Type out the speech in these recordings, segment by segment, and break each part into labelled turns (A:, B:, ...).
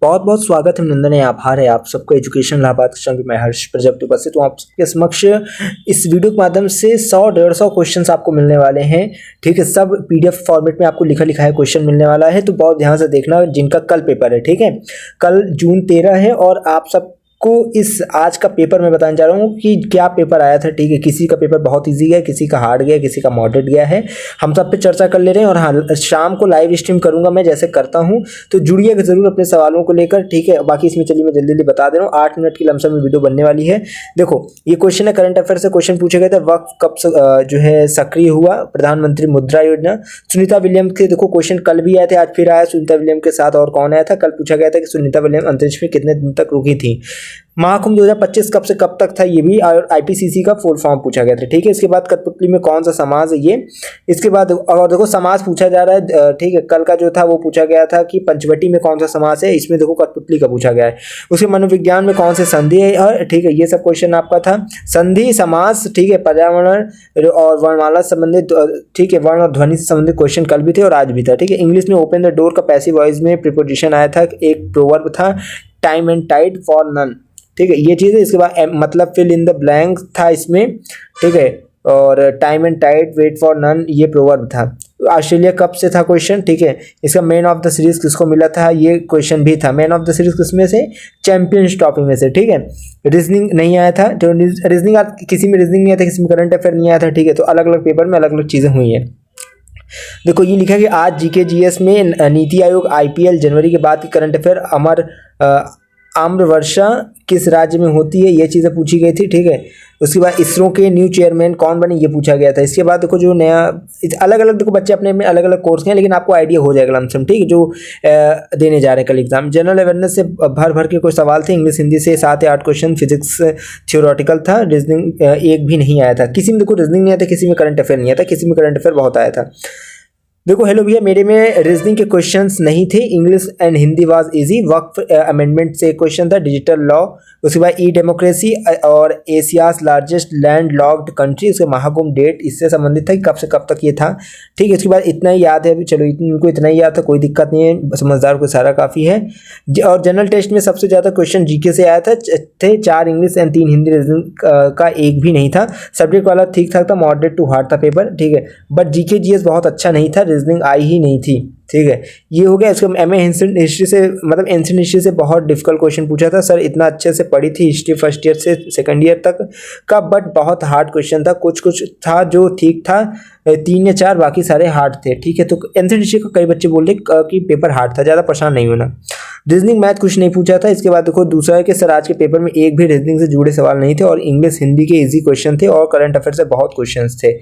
A: बहुत बहुत स्वागत है, अभिनंदन है, आभार है आप सबका एजुकेशन लाभार्थ कक्षा में मैं हर्ष प्रजापति उपस्थित हूँ आप सबके समक्ष। इस वीडियो के माध्यम से 100-150 क्वेश्चंस आपको मिलने वाले हैं। ठीक है, सब पीडीएफ फॉर्मेट में आपको लिखा लिखा है क्वेश्चन मिलने वाला है, तो बहुत ध्यान से देखना जिनका कल पेपर है। ठीक है, कल जून 13 है और आप सब को इस आज का पेपर मैं बताने जा रहा हूँ कि क्या पेपर आया था। ठीक है, किसी का पेपर बहुत इजी गया, किसी का हार्ड गया, किसी का मॉडरेट गया है, हम सब पे चर्चा कर ले रहे हैं। और हाँ, शाम को लाइव स्ट्रीम करूंगा मैं जैसे करता हूँ, तो जुड़िएगा जरूर अपने सवालों को लेकर। ठीक है, बाकी इसमें चलिए मैं जल्दी जल्दी बता दे रहा हूँ। 8 मिनट की लमसम में वीडियो बनने वाली है। देखो, ये क्वेश्चन है करंट अफेयर से क्वेश्चन पूछे गए थे, वक्फ कब जो है सक्रिय हुआ, प्रधानमंत्री मुद्रा योजना, सुनीता विलियम्स के। देखो क्वेश्चन कल भी आए थे, आज फिर आया सुनीता विलियम्स के साथ और कौन आया था। कल पूछा गया था कि सुनीता विलियम्स अंतरिक्ष में कितने दिन तक रुकी थी। महाकुंभ 2025 कब से कब तक था, ये भी, और आईपीसीसी का फुल फॉर्म पूछा गया था। ठीक है, इसके बाद कठपुतली में कौन सा समाज है ये, इसके बाद और देखो समाज पूछा जा रहा है। ठीक है, कल का जो था वो पूछा गया था कि पंचवटी में कौन सा समाज है, इसमें देखो कठपुतली का पूछा गया है। उसके मनोविज्ञान में कौन से संधि है, और ठीक है ये सब क्वेश्चन आपका था। संधि, समास, ठीक है, पर्यावरण और वर्णमाला संबंधित, ठीक है, वर्ण और ध्वनि से संबंधित क्वेश्चन कल भी थे और आज भी था। ठीक है, इंग्लिश में ओपन द डोर का पैसिव वॉइस में प्रीपोजिशन आया था, एक प्रोवर्ब था time and tide for none. ठीक है, ये चीज़ है। इसके बाद मतलब फिल इन द ब्लैंक था इसमें। ठीक है, और time and tide wait for none ये प्रोवर्ब था। ऑस्ट्रेलिया कब से था क्वेश्चन। ठीक है, इसका मैन ऑफ द सीरीज किसको मिला था, ये क्वेश्चन भी था। मैन ऑफ द सीरीज किसमें से, चैंपियंस ट्रॉफी में से। ठीक है, रीजनिंग नहीं आया था, तो रीजनिंग किसी में रीजनिंग नहीं आया था, किसी में करंट अफेयर नहीं आया था। ठीक है, तो अलग अलग पेपर में अलग अलग चीज़ें हुई हैं। देखो ये लिखा है कि आज जीके जीएस में नीति आयोग आईपीएल जनवरी के बाद की करंट अफेयर अमर आम्र वर्षा किस राज्य में होती है, ये चीज़ें पूछी गई थी। ठीक है, उसके बाद इसरो के न्यू चेयरमैन कौन बने, ये पूछा गया था। इसके बाद देखो जो नया अलग अलग, देखो बच्चे अपने में अलग अलग कोर्स के हैं, लेकिन आपको आइडिया हो जाएगा लमसम। ठीक है, जो देने जा रहे हैं कल एग्जाम। जनरल अवेयरनेस से भर भर के कुछ सवाल थे, इंग्लिश हिंदी से 7 या 8 क्वेश्चन, फिजिक्स थियोरेटिकल था, रीजनिंग एक भी नहीं आया था। किसी में देखो रीजनिंग नहीं आया था, किसी में करंट अफेयर नहीं आया था, किसी में करंट अफेयर बहुत आया था। देखो हेलो भैया, मेरे में रीजनिंग के क्वेश्चंस नहीं थे, English and Hindi was easy. Waqf amendment से क्वेश्चन था, डिजिटल लॉ, उसके बाद ई डेमोक्रेसी और Asia's largest land locked country, उसके महाकुंभ डेट इससे संबंधित था कि कब से कब तक ये था। ठीक है, इसके बाद इतना ही याद है, चलो इनको इतना ही याद था, कोई दिक्कत नहीं है, समझदार को सारा काफ़ी है। और जनरल टेस्ट में सबसे ज़्यादा क्वेश्चन जीके से आया था, थे 4 इंग्लिश एंड 3 हिंदी, रीजनिंग का एक भी नहीं था। सब्जेक्ट वाला ठीक ठाक था, मॉडरेट टू हार्ड था पेपर। ठीक है, बट जीके जीएस बहुत अच्छा नहीं था, रीजनिंग आई ही नहीं थी। ठीक है, ये हो गया। इसको एमए एंशिएंट हिस्ट्री से, मतलब एंशिएंट हिस्ट्री से बहुत डिफिकल्ट क्वेश्चन पूछा था सर, इतना अच्छे से पढ़ी थी हिस्ट्री फर्स्ट ईयर से सेकंड ईयर तक का, बट बहुत हार्ड क्वेश्चन था। कुछ कुछ था जो ठीक था, 3 या 4, बाकी सारे हार्ड थे। ठीक है, तो एंशिएंट हिस्ट्री का कई बच्चे बोल रहे कि पेपर हार्ड था, ज़्यादा परेशान नहीं होना। रीजनिंग मैथ कुछ नहीं पूछा था। इसके बाद देखो दूसरा है कि सर आज के पेपर में एक भी रीजनिंग से जुड़े सवाल नहीं थे, और इंग्लिश हिंदी के इजी क्वेश्चन थे, और करंट अफेयर से बहुत क्वेश्चन थे।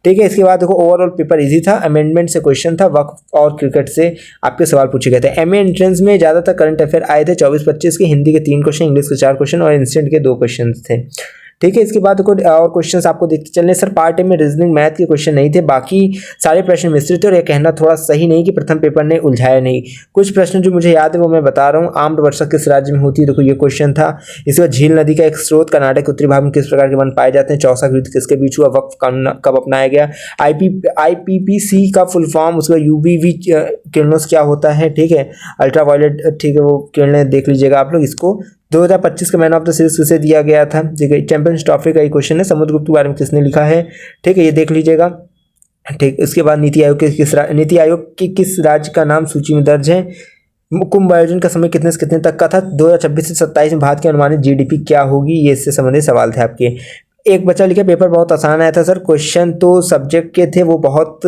A: ठीक है, इसके बाद देखो ओवरऑल पेपर इजी था, अमेंडमेंट से क्वेश्चन था, वक्फ और क्रिकेट से आपके सवाल पूछे गए थे। एमए एंट्रेंस में ज़्यादातर करंट अफेयर आए थे, 24-25 के, हिंदी के 3 क्वेश्चन, इंग्लिश के 4 क्वेश्चन और इंस्टेंट के 2 क्वेश्चन थे। ठीक है, इसके बाद देखो और क्वेश्चंस आपको देखते चलने। सर पार्ट ए में रीजनिंग मैथ के क्वेश्चन नहीं थे, बाकी सारे प्रश्न मिश्रित थे, और यह कहना थोड़ा सही नहीं कि प्रथम पेपर ने उलझाया नहीं। कुछ प्रश्न जो मुझे याद है वो मैं बता रहा हूँ। आम्र वर्षा किस राज्य में होती है, देखो ये क्वेश्चन था। इसके बाद झील नदी का एक स्रोत कर्नाटक के उत्तरी भाग में किस प्रकार के वन पाए जाते हैं, चौसा युद्ध किसके बीच हुआ, वक्फ कानून कब अपनाया गया, आईपीपीसी का फुल फॉर्म, उसके बाद यूवीवी किरणों क्या होता है। ठीक है, अल्ट्रा वायलेट, ठीक है, वो किरणें देख लीजिएगा आप लोग। इसको 2025 का मैन ऑफ द सीरीज किसे दिया गया था। ठीक है, चैंपियंस ट्रॉफी का ये क्वेश्चन है, समुद्रगुप्त के बारे में किसने लिखा है। ठीक है, ये देख लीजिएगा। ठीक, इसके बाद नीति आयोग की किस राज्य का नाम सूची में दर्ज है। कुंभ आयोजन का समय कितने से कितने तक का था, 2026 से 27 में भारत की अनुमानित जीडीपी क्या होगी, ये इससे संबंधित सवाल थे आपके। एक बच्चा लिखा पेपर बहुत आसान आया था सर, क्वेश्चन तो सब्जेक्ट के थे, वो बहुत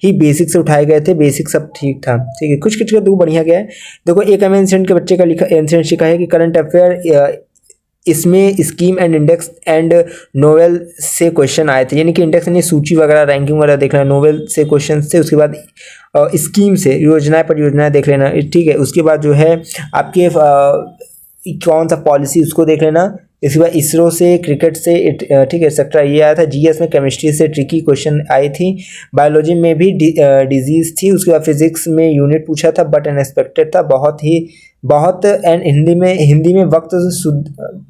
A: ही बेसिक से उठाए गए थे, बेसिक सब ठीक था। ठीक है, कुछ का दो बढ़िया गया है। देखो एक एंशिएंट के बच्चे का लिखा, एंशिएंट लिखा है कि करंट अफेयर इसमें scheme and index and novel से क्वेश्चन आए थे, यानी कि इंडेक्स यानी सूची वगैरह रैंकिंग वगैरह देख लेना, नोवेल से क्वेश्चन थे। उसके बाद स्कीम से योजनाएं परियोजनाएं देख लेना। ठीक है, उसके बाद जो है आपके कौन सा पॉलिसी उसको देख लेना। इसके बाद इसरो से, क्रिकेट से, ठीक है, एक्सेट्रा ये आया था। जीएस में केमिस्ट्री से ट्रिकी क्वेश्चन आई थी, बायोलॉजी में भी डिजीज थी। उसके बाद फिजिक्स में यूनिट पूछा था, बट अनएक्सपेक्टेड था, बहुत ही बहुत, एंड हिंदी में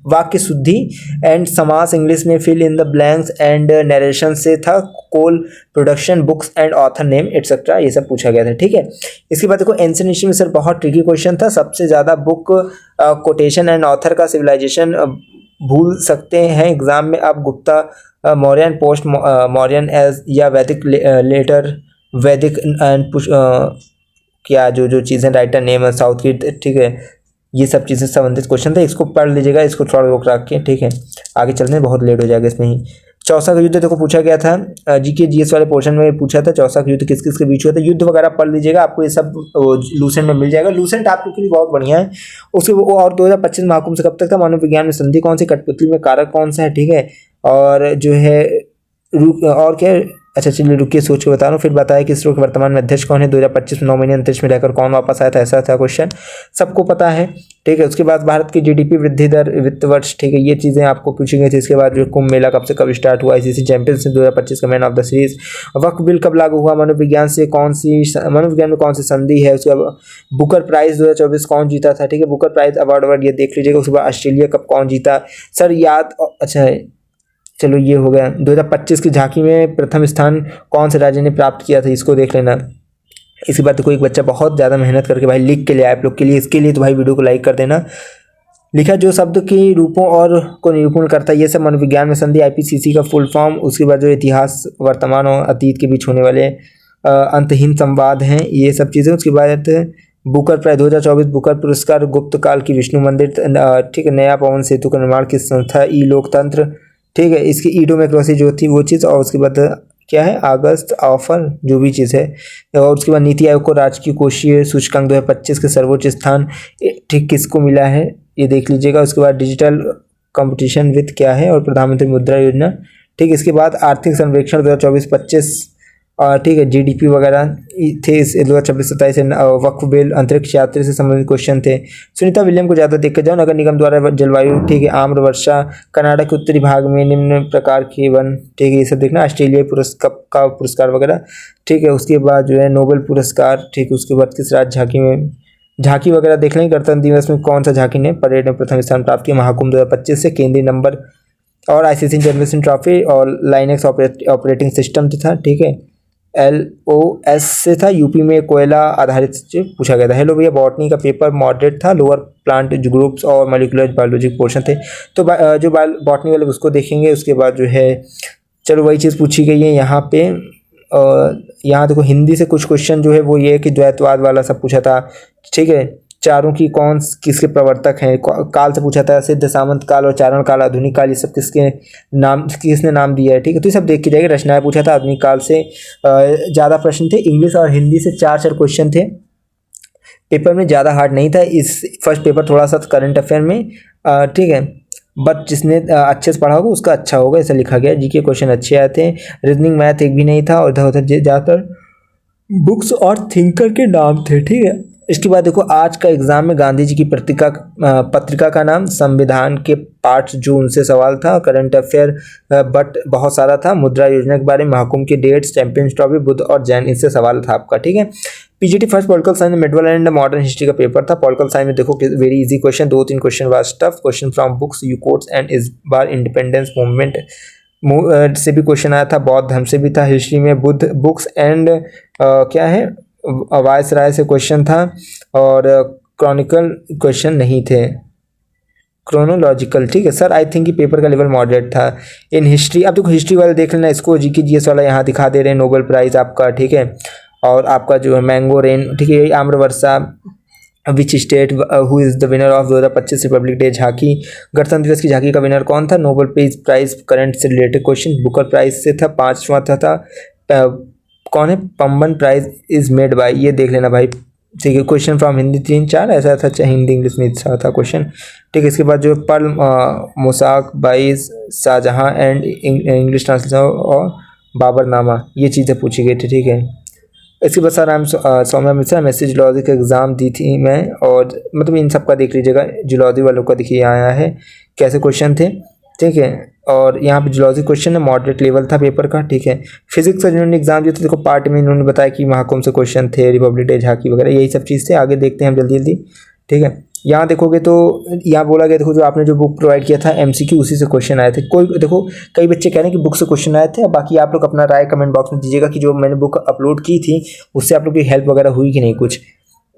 A: वाक्य शुद्धि एंड समास, इंग्लिश में fill in the blanks and narration से था coal production, books and author name etcetera, ये सब पूछा गया था। ठीक है, इसके बाद देखो एंशिएंट हिस्ट्री में सर बहुत ट्रिकी क्वेश्चन था। सबसे ज़्यादा बुक कोटेशन एंड ऑथर का सिविलाइजेशन भूल सकते हैं एग्जाम में आप गुप्ता मौर्यन, पोस्ट मौर्यन एज या वैदिक लेटर वैदिक एंड क्या जो चीज़ें राइटर नेम है साउथ की। ठीक है, ये सब चीज़ें संबंधित क्वेश्चन थे, इसको पढ़ लीजिएगा, इसको थोड़ा रोक रख के। ठीक है, आगे चलने में बहुत लेट हो जाएगा इसमें ही। चौसा का युद्ध देखो पूछा गया था, जीके जीएस वाले पोर्शन में पूछा था चौसा का युद्ध किस किस के बीच हुआ था। युद्ध वगैरह पढ़ लीजिएगा, आपको ये सब लूसेंट में मिल जाएगा। लूसेंट आपके लिए बहुत बढ़िया है। उसके और 2025 महाकुंभ से कब तक था, मानव विज्ञान में संधि कौन सी, कठपुतली में कारक कौन सा है। ठीक है, और जो है और क्या, अच्छा चलिए रुकिए सोच के बता रहा हूँ। फिर बताया कि इसरो के वर्तमान में अध्यक्ष कौन है, 2025 में 9 महीने अंतरिक्ष में रहकर कौन वापस आया था, ऐसा था क्वेश्चन, सबको पता है। ठीक है, उसके बाद भारत की जीडीपी वृद्धि दर वित्त वर्ष, ठीक है, ये चीज़ें आपको पूछी गई थी। इसके बाद जो कुंभ मेला कब से कब स्टार्ट हुआ, आईसीसी चैंपियंस 2025 का man of the series, Waqf bill कब लागू हुआ, मनोविज्ञान में कौन सी संधि है, उसके बाद बुकर प्राइज 2024 कौन जीता था। ठीक है, बुकर प्राइज अवार्ड ये देख लीजिएगा। उसके बाद ऑस्ट्रेलिया कप कौन जीता सर याद, अच्छा चलो ये हो गया। 2025 की झांकी में प्रथम स्थान कौन से राज्य ने प्राप्त किया था, इसको देख लेना। इसी बात को एक बच्चा बहुत ज़्यादा मेहनत करके भाई लिख के ले आया आप लोग के लिए, इसके लिए तो भाई वीडियो को लाइक कर देना। लिखा जो शब्द के रूपों और को निरूपण करता है, ये सब मनोविज्ञान में संधि, आईपीसीसी का फुल फॉर्म। उसके बाद जो इतिहास वर्तमान और अतीत के बीच होने वाले अंतहीन संवाद हैं, ये सब चीज़ें। उसके बाद बुकर प्राइज 2024 बुकर पुरस्कार गुप्त काल की विष्णु मंदिर, ठीक है, नया पवन सेतु का निर्माण की संस्था ई लोकतंत्र। ठीक है, इसकी ई डेमोक्रेसी जो थी वो चीज़, और उसके बाद क्या है अगस्त ऑफर जो भी चीज़ है। और उसके बाद नीति आयोग को राजकीय कोषीय सूचकांक 2025 के सर्वोच्च स्थान ठीक किसको मिला है, ये देख लीजिएगा। उसके बाद डिजिटल कंपटीशन विथ क्या है, और प्रधानमंत्री मुद्रा योजना। ठीक, इसके बाद आर्थिक सर्वेक्षण 2024-25, और ठीक है जीडीपी वगैरह थे इस 2026-27 से। वक्फ बिल, अंतरिक्ष यात्री से संबंधित क्वेश्चन थे। सुनीता विलियम को ज़्यादा देख के जाओ। नगर निगम द्वारा जलवायु, ठीक है, आम्र वर्षा, कर्नाटक के उत्तरी भाग में निम्न प्रकार के वन, ठीक है, ये सब देखना। ऑस्ट्रेलिया का पुरस्कार वगैरह, ठीक है। उसके बाद जो है नोबेल पुरस्कार, ठीक है। उसके बाद किस राज्य झांकी वगैरह देख लेंगे। गणतंत्र दिवस में कौन सा झांकी ने परेड में प्रथम स्थान प्राप्त किया, महाकुंभ 2025 से। केंद्रीय नंबर और आईसीसी जनरेशन ट्रॉफी और लाइनेक्स ऑपरेटिंग सिस्टम था, ठीक है। LOS से था। यूपी में कोयला आधारित से पूछा गया था। हेलो भैया, बॉटनी का पेपर मॉडरेट था। लोअर प्लांट ग्रुप्स और मॉलिक्यूलर बायोलॉजी पोर्शन थे, तो जो बॉटनी वाले उसको देखेंगे। उसके बाद जो है चलो वही चीज़ पूछी गई है यहाँ पे। यहाँ देखो हिंदी से कुछ क्वेश्चन जो है वो ये है कि द्वैतवाद वाला सब पूछा था, ठीक है। चारों की कौन किसके प्रवर्तक हैं, काल से पूछा था। सिद्ध सामंत काल और चारण काल, आधुनिक काल, ये सब किसने नाम दिया है, ठीक है। तो ये सब देख के जाएगा। रचनाएं पूछा था। आधुनिक काल से ज़्यादा प्रश्न थे। इंग्लिश और हिंदी से 4 क्वेश्चन थे। पेपर में ज़्यादा हार्ड नहीं था। इस फर्स्ट पेपर थोड़ा सा करंट अफेयर में, ठीक है, बट जिसने अच्छे से पढ़ा होगा उसका अच्छा होगा, ऐसा लिखा गया। जीके क्वेश्चन अच्छे आए थे। रीजनिंग मैथ एक भी नहीं था, और इधर उधर ज़्यादातर बुक्स और थिंकर के नाम थे, ठीक है। इसके बाद देखो आज का एग्जाम में गांधी जी की पत्रिका का नाम, संविधान के पार्ट्स जो उनसे सवाल था, करंट अफेयर बट बहुत सारा था। मुद्रा योजना के बारे में, महाकुंभ की डेट्स, चैंपियंस ट्रॉफी, बुद्ध और जैन, इससे सवाल था आपका, ठीक है। PGT first political science medieval and modern history का पेपर था। पॉलिटिकल साइंस में देखो very easy question, 2-3 question was tough. Question from books, you quotes and इस बार इंडिपेंडेंस मूवमेंट से भी क्वेश्चन आया था। बौद्ध धर्म से भी था। हिस्ट्री में बुद्ध बुक्स एंड क्या है वायसराय से क्वेश्चन था, और क्रॉनिकल क्वेश्चन नहीं थे, क्रोनोलॉजिकल, ठीक है सर। आई थिंक कि पेपर का लेवल मॉडरेट था। इन हिस्ट्री, अब देखो हिस्ट्री वाले देख लेना, इसको जीके जीएस वाला यहाँ दिखा दे रहे हैं। नोबेल प्राइज आपका, ठीक है, और आपका जो है मैंगो रेन, ठीक है, आम्र वर्षा, which state who is the winner of 2025 republic day झांकी। गणतंत्र दिवस की झांकी का विनर कौन था। नोबेल पीस प्राइज करंट से रिलेटेड क्वेश्चन, बुकर प्राइज से था। 5वां था कौन है, Pamban prize is made by, ये देख लेना भाई, ठीक है। क्वेश्चन फ्रॉम हिंदी 3-4 ऐसा था, चाहे हिंदी इंग्लिश में अच्छा था क्वेश्चन, ठीक है। इसके बाद जो पर्ल मुसाक by Shahjahan and English translation और बाबरनामा, ये चीज़ें पूछी गई थी, ठीक है। इसके बाद sir Saumya Mishra, message zoology का एग्ज़ाम दी थी मैं, और मतलब इन सब का देख लीजिएगा। जूलॉजी वालों का देखिए आया है कैसे क्वेश्चन थे, ठीक है। और यहाँ पे जूलॉजी क्वेश्चन है, मॉडरेट लेवल था पेपर का, ठीक है। फिजिक्स का जिन्होंने एग्जाम दिया था, देखो पार्ट में इन्होंने बताया कि महाकुंभ से क्वेश्चन थे, रिपब्लिक डे झांकी वगैरह, यही सब चीज़ थे। आगे देखते हैं हम जल्दी जल्दी, ठीक है। यहाँ देखोगे तो यहाँ बोला गया, देखो जो आपने जो बुक प्रोवाइड किया था एमसीक्यू, उसी से क्वेश्चन आए थे। कोई देखो कई बच्चे कह रहे हैं कि बुक से क्वेश्चन आए थे, बाकी आप लोग अपना राय कमेंट बॉक्स में दीजिएगा कि जो मैंने बुक अपलोड की थी उससे आप लोग की हेल्प वगैरह हुई कि नहीं कुछ।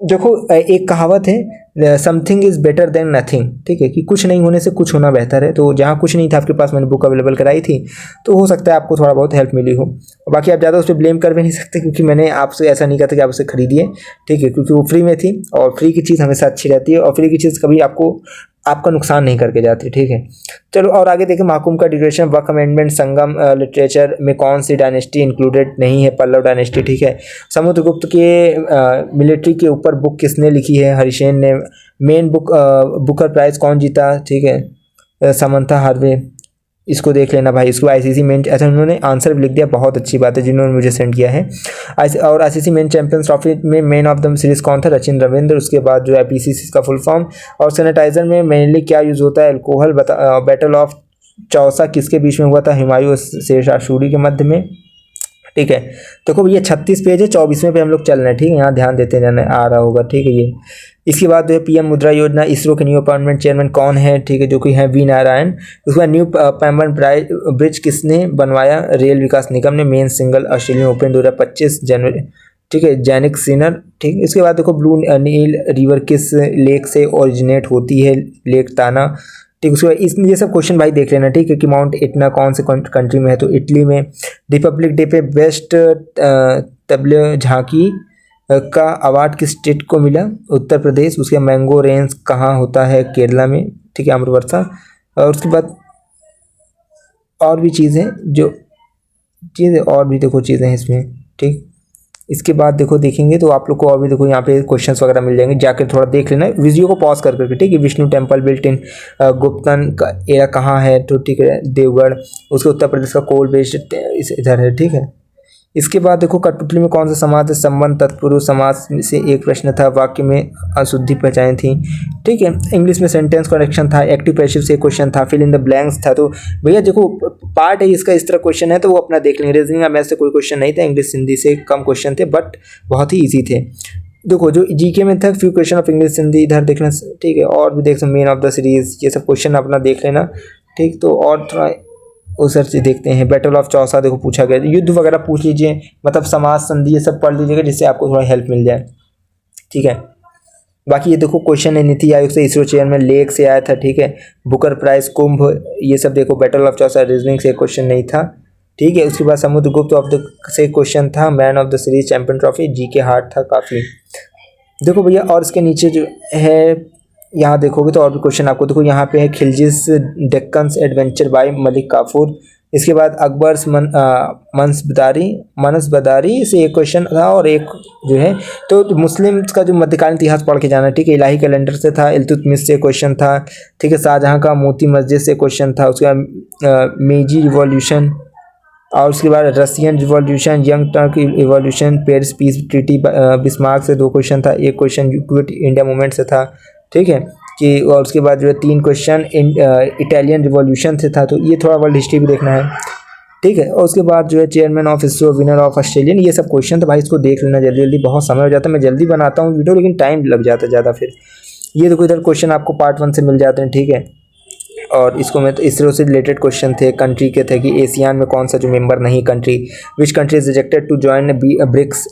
A: देखो एक कहावत है, something is better than nothing, ठीक है, कि कुछ नहीं होने से कुछ होना बेहतर है। तो जहाँ कुछ नहीं था आपके पास, मैंने बुक अवेलेबल कराई थी, तो हो सकता है आपको थोड़ा बहुत हेल्प मिली हो। बाकी आप ज़्यादा उस पर ब्लेम कर भी नहीं सकते, क्योंकि मैंने आपसे ऐसा नहीं कहा था कि आप उसे खरीदिए, ठीक है, क्योंकि वो फ्री में थी और फ्री की चीज़ हमेशा अच्छी रहती है और फ्री की चीज़ कभी आपका नुकसान नहीं करके जाती, ठीक है। चलो और आगे देखें, महाकुंभ का ड्यूरेशन, वक्त अमेंडमेंट, संगम लिटरेचर में कौन सी डायनेस्टी इंक्लूडेड नहीं है? पल्लव डायनेस्टी, ठीक है। समुद्रगुप्त के मिलिट्री के ऊपर बुक किसने लिखी है? हरिसेन ने। मेन बुक बुकर प्राइज कौन जीता? ठीक है, समंथा हार्वे। इसको देख लेना भाई, इसको आईसीसी मेन, अच्छा उन्होंने आंसर भी लिख दिया, बहुत अच्छी बात है जिन्होंने मुझे सेंड किया है। और आईसीसी मेन चैंपियंस ट्रॉफी में मैन ऑफ द सीरीज कौन था? सचिन रविंद्र। उसके बाद जो है पीसीसी का फुल फॉर्म। और सैनिटाइजर में मेनली क्या यूज़ होता है? अल्कोहल। बैटल ऑफ चौसा किसके बीच में हुआ था? हुमायूं और शेरशाह सूरी के मध्य में, ठीक है। देखो ये 36 पेज है, 24वें पे हम लोग चल रहे हैं, ठीक है, यहाँ ध्यान देते जाना, आ रहा होगा, ठीक है ये। इसके बाद जो है पीएम मुद्रा योजना, इसरो के न्यू अपॉइंटमेंट चेयरमैन कौन है? ठीक है, जो कि है वी नारायण। उसके बाद न्यू पैमन ब्रिज किसने बनवाया? रेल विकास निगम ने। मेन सिंगल ऑस्ट्रेलियन ओपन 2025 जनवरी, ठीक है, जैनिक सिनर, ठीक। इसके बाद देखो ब्लू नील रिवर किस लेक से ओरिजिनेट होती है? लेक ताना, ठीक। उसके बाद इसमें ये सब क्वेश्चन भाई देख लेना, ठीक है, कि माउंट इटना कौन से कंट्री में है? तो इटली में। रिपब्लिक डे पे बेस्ट तबले झांकी का अवार्ड किस स्टेट को मिला? उत्तर प्रदेश। उसके मैंगो रेंज कहाँ होता है? केरला में, ठीक है, अमृतसर। और उसके बाद और भी चीज़ें, जो चीज़ें और भी देखो चीज़ें हैं इसमें, ठीक। इसके बाद देखो देखेंगे तो आप लोग को और भी देखो यहाँ पे क्वेश्चंस वगैरह मिल जाएंगे, जाकर थोड़ा देख लेना वीडियो को पॉज कर करके, ठीक है। Vishnu temple built in Guptan का एरा कहाँ है? तो ठीक है, देवगढ़। उसके उत्तर प्रदेश का कोल बेस्ड इधर है, ठीक है। इसके बाद देखो कठपुतली में कौन सा समास है? संबंध तत्पुरुष समास से एक प्रश्न था, वाक्य में अशुद्धि पहचानी थी, ठीक है। इंग्लिश में सेंटेंस करेक्शन था, एक्टिव पैसिव से क्वेश्चन था, फिल इन द ब्लैंक्स था। तो भैया देखो पार्ट है इसका, इस तरह क्वेश्चन है तो वो अपना देख लेंगे। रीजनिंग मैथ से कोई क्वेश्चन नहीं था, इंग्लिश हिंदी से कम क्वेश्चन थे, बट बहुत ही ईजी थे। देखो जो जीके में था few question of English Hindi इधर देखना, ठीक है। और भी देख सकते मेन ऑफ द सीरीज, ये सब क्वेश्चन अपना देख लेना, ठीक। तो और थोड़ा उस से देखते हैं। बैटल ऑफ चौसा देखो पूछा गया, युद्ध वगैरह पूछ लीजिए, मतलब समास संधि ये सब पढ़ लीजिएगा, जिससे आपको थोड़ा हेल्प मिल जाए, ठीक है। बाकी ये देखो क्वेश्चन है नीति आयोग से, इसरो चेयरमैन लेक से आया था, ठीक है। बुकर प्राइज, कुंभ, ये सब देखो। बैटल ऑफ चौसा रीजनिंग से क्वेश्चन नहीं था, ठीक है। उसके बाद समुद्रगुप्त ऑफ द से क्वेश्चन था। Man of the series champion trophy GK heart था काफ़ी, देखो भैया। और इसके नीचे जो है यहाँ देखोगे तो और भी क्वेश्चन आपको देखो यहाँ पे है, खिलजिस डेक्कन्स एडवेंचर बाय मलिक काफूर। इसके बाद अकबर्स मनसबदारी से एक क्वेश्चन था, और एक जो है तो मुस्लिम का जो मध्यकालीन इतिहास पढ़ के जाना, ठीक है। इलाही कैलेंडर से था, इल्तुतमिश से क्वेश्चन था, ठीक है। शाहजहाँ का मोती मस्जिद से क्वेश्चन था। उसके बाद मेजी रिवॉल्यूशन, और उसके बाद Russian revolution, young Turk revolution, Paris peace treaty, Bismarck से 2 क्वेश्चन था, एक क्वेश्चन क्विट इंडिया मूवमेंट से था, ठीक है कि। और उसके बाद जो है 3 क्वेश्चन इटालियन रिवॉल्यूशन से था, तो ये थोड़ा वर्ल्ड हिस्ट्री भी देखना है, ठीक है। और उसके बाद जो है chairman of ISRO, winner of Australian, ये सब क्वेश्चन तो भाई इसको देख लेना जल्दी जल्दी, बहुत समय हो जाता है, मैं जल्दी बनाता हूँ वीडियो लेकिन टाइम लग जाता है ज़्यादा। फिर ये देखो इधर क्वेश्चन आपको पार्ट 1 से मिल जाते हैं, ठीक है। और इसको में तो इसरो से रिलेटेड क्वेश्चन थे, कंट्री के थे कि एशियान में कौन सा जो मेंबर नहीं country, which country is rejected to join BRICS,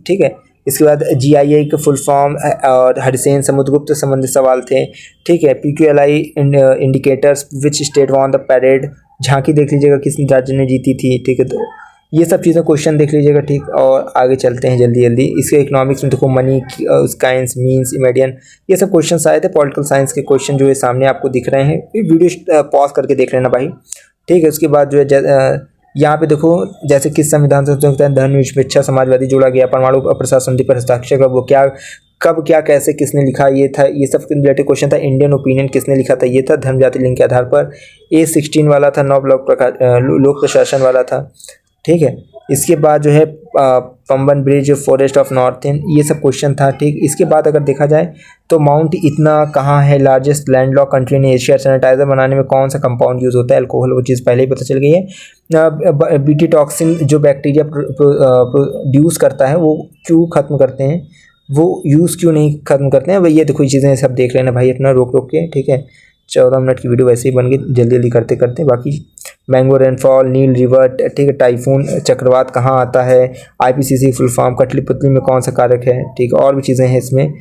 A: ठीक है। इसके बाद जीआईए के फुल फॉर्म, और हरिसेन समुद्रगुप्त से संबंधित सवाल थे, ठीक है। PQLI indicators, which state won the parade, झांकी देख लीजिएगा किस राज्य ने जीती थी, ठीक है। तो ये सब चीज़ें क्वेश्चन देख लीजिएगा, ठीक। और आगे चलते हैं जल्दी जल्दी। इसके इकोनॉमिक्स में देखो मनी, काइंस, मीन्स, मीडियन, ये सब क्वेश्चन आए थे। पॉलिटिकल साइंस के क्वेश्चन जो है सामने आपको दिख रहे हैं, वीडियो पॉज करके देख लेना भाई, ठीक है। उसके बाद जो है यहाँ पे देखो जैसे किस संविधान से धर्मनिरपेक्ष समाजवादी जोड़ा गया, परमाणु अप्रसार संधि पर हस्ताक्षर का वो क्या, कब, क्या, कैसे, किसने लिखा, ये था, ये सब रिलेटेड क्वेश्चन था। इंडियन ओपिनियन किसने लिखा था, ये था। धर्म जाति लिंग के आधार पर A16 वाला था। नव लोक प्रशासन वाला था, ठीक है। इसके बाद जो है Pamban bridge, forest of northern, ये सब क्वेश्चन था, ठीक। इसके बाद अगर देखा जाए तो माउंट इतना कहाँ है? Largest landlock country in Asia. Sanitizer बनाने में कौन सा कंपाउंड यूज़ होता है? अल्कोहल, वो चीज़ पहले ही पता चल गई है। बीटी टॉक्सिन जो बैक्टीरिया प्रोड्यूस करता है वो क्यों ख़त्म करते हैं? वो यूज़ क्यों नहीं ख़त्म करते हैं। भाई ये देखो ये चीज़ें सब देख लेना भाई अपना रोक रोक के, ठीक है। 14 मिनट की वीडियो वैसे ही बन गई जल्दी जल्दी करते करते। बाकी मैंगो रेनफॉल, नील रिवर, ठीक है, टाइफून चक्रवात कहाँ आता है, आईपीसीसी फुल फॉर्म, कठपुतली में कौन सा कारक है, ठीक है, और भी चीज़ें हैं इसमें,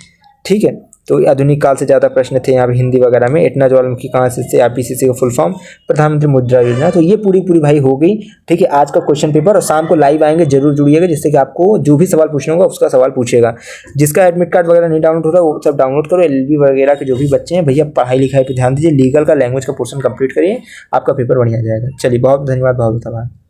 A: ठीक है। तो आधुनिक काल से ज़्यादा प्रश्न थे यहाँ पे हिंदी वगैरह में। एटना ज्वालामुखी कहाँ से, आईपीसीसी का फुल फॉर्म, प्रधानमंत्री मुद्रा योजना। तो ये पूरी पूरी भाई हो गई, ठीक है, आज का क्वेश्चन पेपर। और शाम को लाइव आएंगे, जरूर जुड़िएगा, जिससे कि आपको जो भी सवाल पूछना होगा उसका सवाल पूछेगा। जिसका एडमिट कार्ड वगैरह नहीं डाउनलोड हो रहा वो सब डाउनलोड करो। एलएलबी वगैरह के जो भी बच्चे हैं भैया पढ़ाई लिखाई पर ध्यान दीजिए, लीगल का लैंग्वेज का पोर्शन कंप्लीट करिए, आपका पेपर बढ़िया जाएगा। चलिए बहुत धन्यवाद, बहुत बहुत आभार।